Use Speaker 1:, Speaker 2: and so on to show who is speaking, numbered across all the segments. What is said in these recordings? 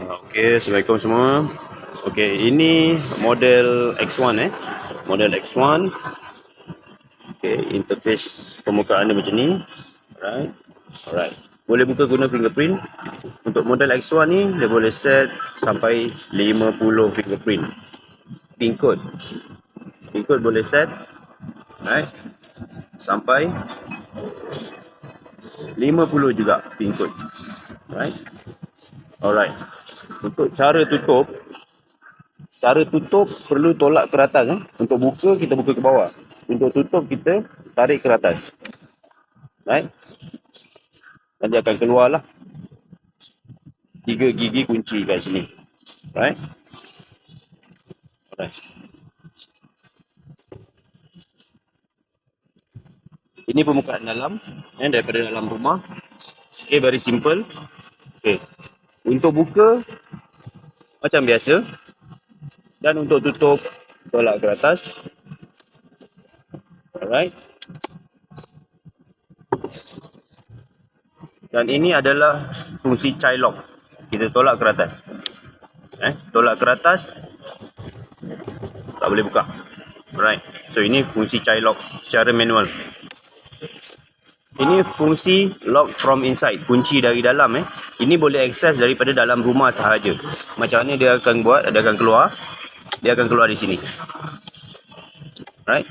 Speaker 1: Okey, Assalamualaikum semua. Okey, ini model X1 Model X1. Okey, interface permukaan dia macam ni. Alright. Boleh buka guna fingerprint. Untuk model X1 ni dia boleh set sampai 50 fingerprint. Pin code. Pin code boleh set sampai 50 juga pin code. Alright. Untuk cara tutup perlu tolak ke atas. Untuk buka kita buka ke bawah. Untuk tutup kita tarik ke atas. Nanti akan keluar lah 3 gigi kunci kat sini. Alright. Ini permukaan dalam daripada dalam rumah. Okay, very simple. Okay. Untuk buka macam biasa, dan untuk tutup tolak ke atas. Alright. Dan ini adalah fungsi child lock. Kita tolak ke atas. Tolak ke atas tak boleh buka. Alright. So ini fungsi child lock secara manual. Ini fungsi lock from inside, kunci dari dalam. Ini boleh akses daripada dalam rumah sahaja. Macam mana dia akan buat? Dia akan keluar. Dia akan keluar di sini. Right?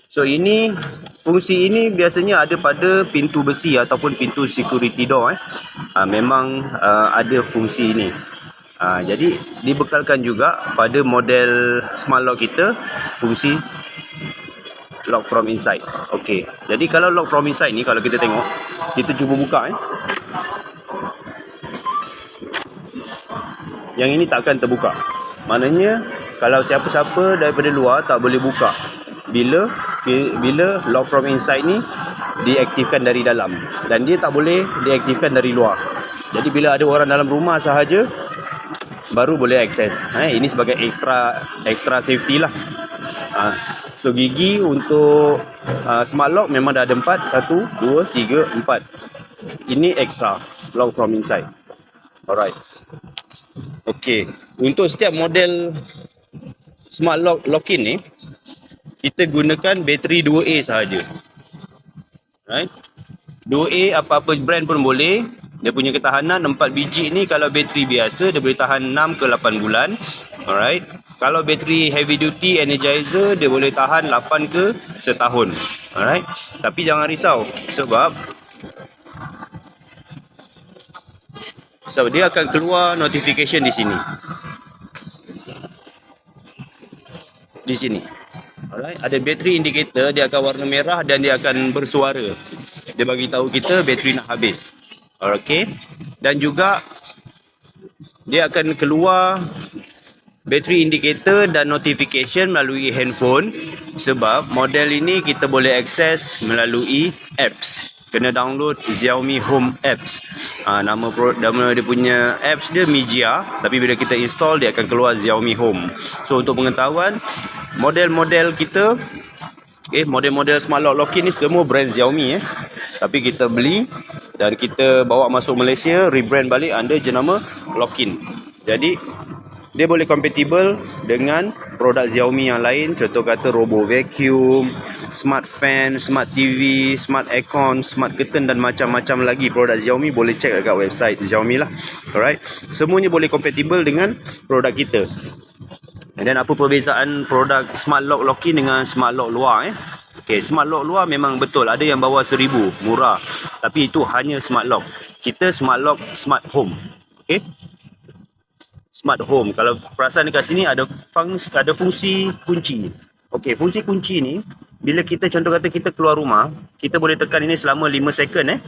Speaker 1: So ini, fungsi ini biasanya ada pada pintu besi ataupun pintu security door. Memang ada fungsi ini. Jadi dibekalkan juga pada model smart lock kita fungsi lock from inside. Okey. Jadi kalau lock from inside ni, kalau kita tengok, kita cuba buka. Yang ini takkan terbuka. Maknanya kalau siapa-siapa daripada luar tak boleh buka. Bila lock from inside ni diaktifkan dari dalam, dan dia tak boleh diaktifkan dari luar. Jadi bila ada orang dalam rumah sahaja baru boleh akses. Ini sebagai extra safety lah. So gigi untuk smart lock memang dah ada 4. 1, 2, 3, 4. Ini extra lock from inside. Alright. Okay. Untuk setiap model smart lock-in ni, kita gunakan bateri 2A sahaja. Right? 2A apa-apa brand pun boleh. Dia punya ketahanan 4 biji ni, kalau bateri biasa dia boleh tahan 6 ke 8 bulan. Alright. Kalau bateri heavy duty energizer dia boleh tahan 8 ke setahun. Alright. Tapi jangan risau sebab dia akan keluar notification di sini. Di sini. Alright, ada bateri indicator, dia akan warna merah dan dia akan bersuara. Dia bagi tahu kita bateri nak habis. Okey. Dan juga dia akan keluar bateri indicator dan notification melalui handphone, sebab model ini kita boleh akses melalui apps. Kena download Xiaomi Home apps. Nama dia punya apps dia Mijia, tapi bila kita install dia akan keluar Xiaomi Home. So untuk pengetahuan, model-model kita, model-model smart lock-in ni semua brand Xiaomi. Tapi kita beli dan kita bawa masuk Malaysia, rebrand balik under jenama Lock-in. Jadi dia boleh compatible dengan produk Xiaomi yang lain. Contoh kata Robo Vacuum, Smart Fan, Smart TV, Smart Aircon, Smart Curtain dan macam-macam lagi produk Xiaomi. Boleh check dekat website Xiaomi lah. Alright. Semuanya boleh compatible dengan produk kita. Dan apa perbezaan produk Smart Lock Lock-in dengan Smart Lock luar? Okay, Smart Lock luar memang betul ada yang bawah 1000, murah. Tapi itu hanya Smart Lock. Kita Smart Lock Smart Home. Okay. Smart Home. Kalau perasan dekat sini ada fungsi kunci. Okey, fungsi kunci ni bila kita contoh kata kita keluar rumah, kita boleh tekan ini selama 5 second.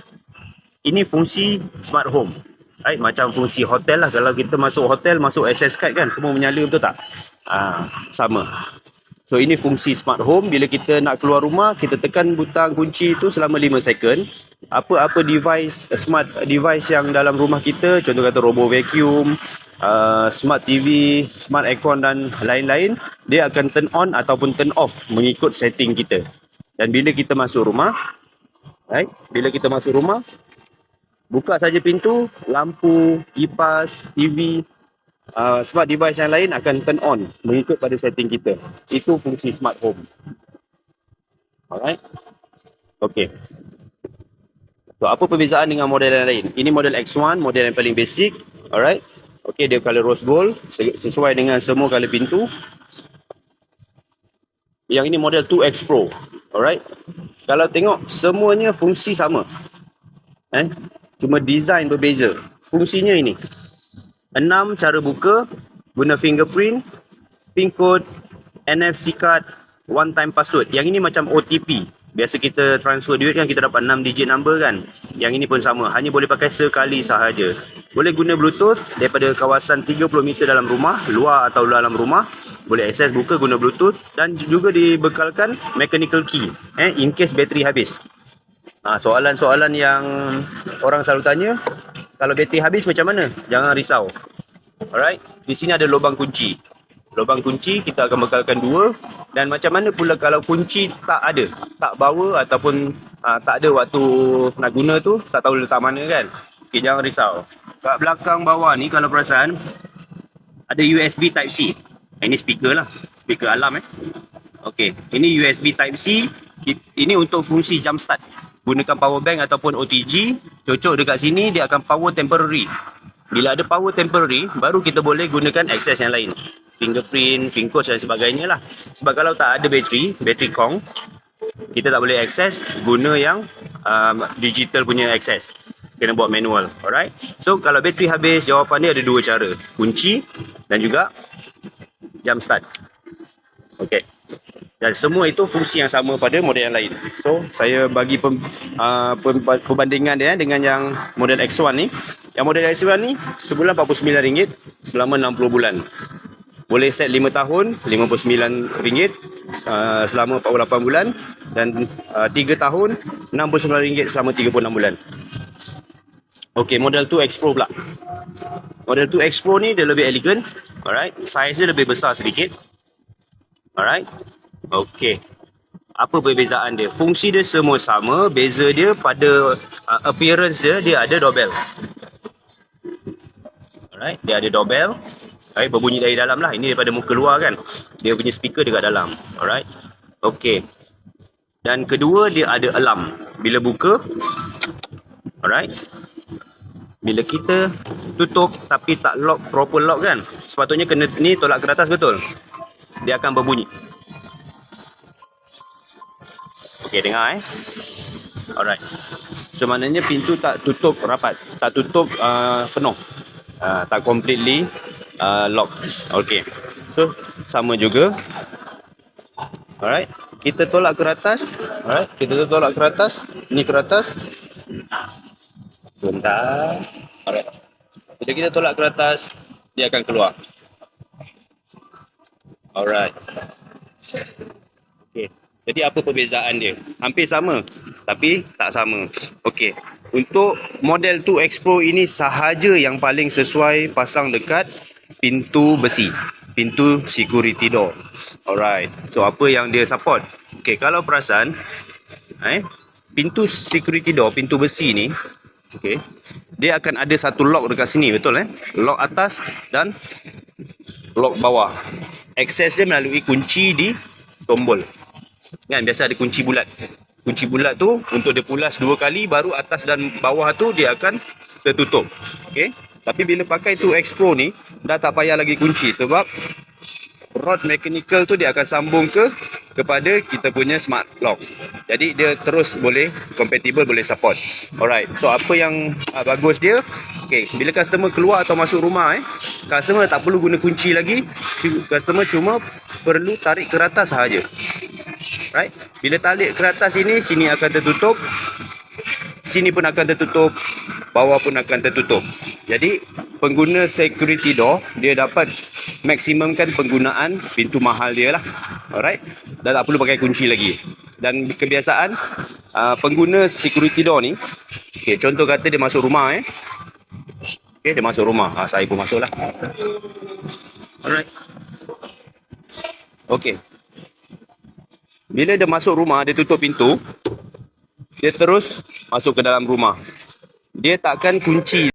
Speaker 1: Ini fungsi Smart Home. Right? Macam fungsi hotel lah. Kalau kita masuk hotel, masuk access card kan, semua menyala, betul tak? Sama. So ini fungsi Smart Home. Bila kita nak keluar rumah, kita tekan butang kunci itu selama 5 second. Apa-apa smart device yang dalam rumah kita, contoh kata Robo Vacuum, Smart TV, Smart Aircon dan lain-lain, dia akan turn on ataupun turn off mengikut setting kita. Dan bila kita masuk rumah, Buka saja pintu, lampu, kipas, TV, sebab device yang lain akan turn on mengikut pada setting kita. Itu fungsi smart home. Alright. Okay. So, apa perbezaan dengan model yang lain? Ini model X1, model yang paling basic. Alright. Okay, dia color rose gold. Sesuai dengan semua color pintu. Yang ini model 2X Pro. Alright. Kalau tengok, semuanya fungsi sama. Cuma design berbeza. Fungsinya ini. 6 cara buka. Guna fingerprint, PIN code, NFC card, one time password. Yang ini macam OTP. Biasa kita transfer duit kan kita dapat 6 digit number kan. Yang ini pun sama, hanya boleh pakai sekali sahaja. Boleh guna Bluetooth daripada kawasan 30 meter dalam rumah, luar atau dalam rumah. Boleh akses buka guna Bluetooth dan juga dibekalkan mechanical key in case bateri habis. Soalan-soalan yang orang selalu tanya, kalau bateri habis macam mana? Jangan risau. Alright, di sini ada lubang kunci. Lubang kunci kita akan bekalkan 2. Dan macam mana pula kalau kunci tak ada, tak bawa ataupun tak ada waktu nak guna tu, tak tahu letak mana kan. Okay, jangan risau. Kat belakang bawah ni kalau perasan ada USB Type C. Ini speaker lah, speaker alarm Okay, ini USB Type C. Ini untuk fungsi jump start. Gunakan power bank ataupun OTG. Cocok dekat sini, dia akan power temporary. Bila ada power temporary, baru kita boleh gunakan akses yang lain. Fingerprint, PIN code dan sebagainya lah. Sebab kalau tak ada bateri Kong, kita tak boleh akses guna yang digital punya akses. Kena buat manual. Alright. So kalau bateri habis, jawapan dia ada 2 cara. Kunci dan juga jump start. Okay. Dan semua itu fungsi yang sama pada model yang lain. So saya bagi perbandingan dia dengan yang model X1 ni. Yang model X1 ni sebulan RM49 selama 60 bulan. Boleh set 5 tahun RM59 selama 48 bulan dan 3 tahun RM69 selama 36 bulan. Okey, model 2X Pro pula. Model 2X Pro ni dia lebih elegan. Alright, size dia lebih besar sedikit. Alright. Okey. Apa perbezaan dia? Fungsi dia semua sama, beza dia pada appearance dia ada doorbell. Alright, dia ada doorbell. Berbunyi dari dalam lah. Ini daripada muka luar kan. Dia punya speaker dekat dalam. Alright. Okey. Dan kedua, dia ada alarm. Bila buka. Alright. Bila kita tutup tapi tak lock, proper lock kan. Sepatutnya kena ni tolak ke atas betul. Dia akan berbunyi. Okey, dengar Alright. So maknanya pintu tak tutup rapat. Tak tutup penuh. Tak completely lock. Okay. So sama juga. Alright. Kita tolak ke atas. Alright. Kita tolak ke atas. Ni ke atas. Sebentar. Alright. Bila kita tolak ke atas, dia akan keluar. Alright. Okay. Jadi apa perbezaan dia? Hampir sama, tapi tak sama. Okey. Untuk model 2X Pro ini sahaja yang paling sesuai pasang dekat pintu besi. Pintu security door. Alright. So apa yang dia support? Okey, kalau perasan pintu security door, pintu besi ni, okey, dia akan ada satu lock dekat sini, betul Lock atas dan lock bawah. Akses dia melalui kunci di tombol. Kan biasa ada kunci bulat. Kunci bulat tu untuk dia pulas 2 kali, baru atas dan bawah tu dia akan tertutup. Okey. Tapi bila pakai 2X Pro ni dah tak payah lagi kunci sebab rod mechanical tu dia akan sambung kepada kita punya smart lock. Jadi dia terus boleh compatible, boleh support. Alright. So apa yang bagus dia? Okey, bila customer keluar atau masuk rumah customer tak perlu guna kunci lagi. Customer cuma perlu tarik ke atas sahaja. Right? Bila tarik ke atas sini akan tertutup. Sini pun akan tertutup. Bawah pun akan tertutup. Jadi pengguna security door dia dapat maksimumkan penggunaan pintu mahal dia lah. Alright? Dan tak perlu pakai kunci lagi. Dan kebiasaan pengguna security door ni, okay, contoh kata dia masuk rumah okay, dia masuk rumah. Saya pun masuk lah. Alright. Okay. Bila dia masuk rumah, dia tutup pintu, dia terus masuk ke dalam rumah. dia takkan kunci